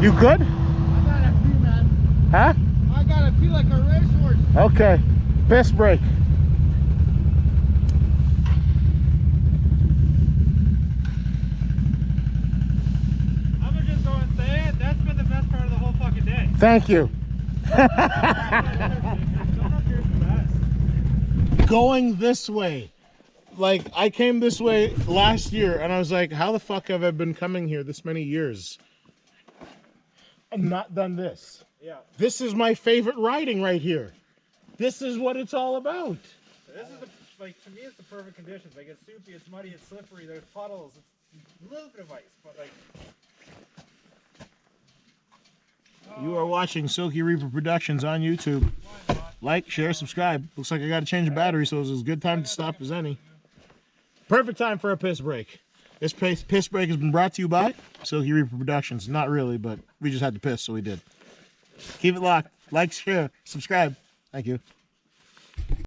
You good? I gotta pee, man. Huh? I gotta pee like a racehorse. Okay. Piss break. I'm gonna just go and say it. That's been the best part of the whole fucking day. Thank you. Going this way. Like, I came this way last year and I was like, how the fuck have I been coming here this many years and not done this? Yeah. This is my favorite riding right here. This is what it's all about. This is like, to me, it's the perfect conditions. Like, it's soupy, it's muddy, it's slippery, there's puddles, it's a little bit of ice, but like. You are watching Silky Reaper Productions on YouTube. Like, share, subscribe. Looks like I got to change the battery, so it's as good time to stop as any. Perfect time for a piss break. This piss break has been brought to you by Silky Reaper Productions. Not really, but we just had to piss, so we did. Keep it locked. Like, share, subscribe. Thank you.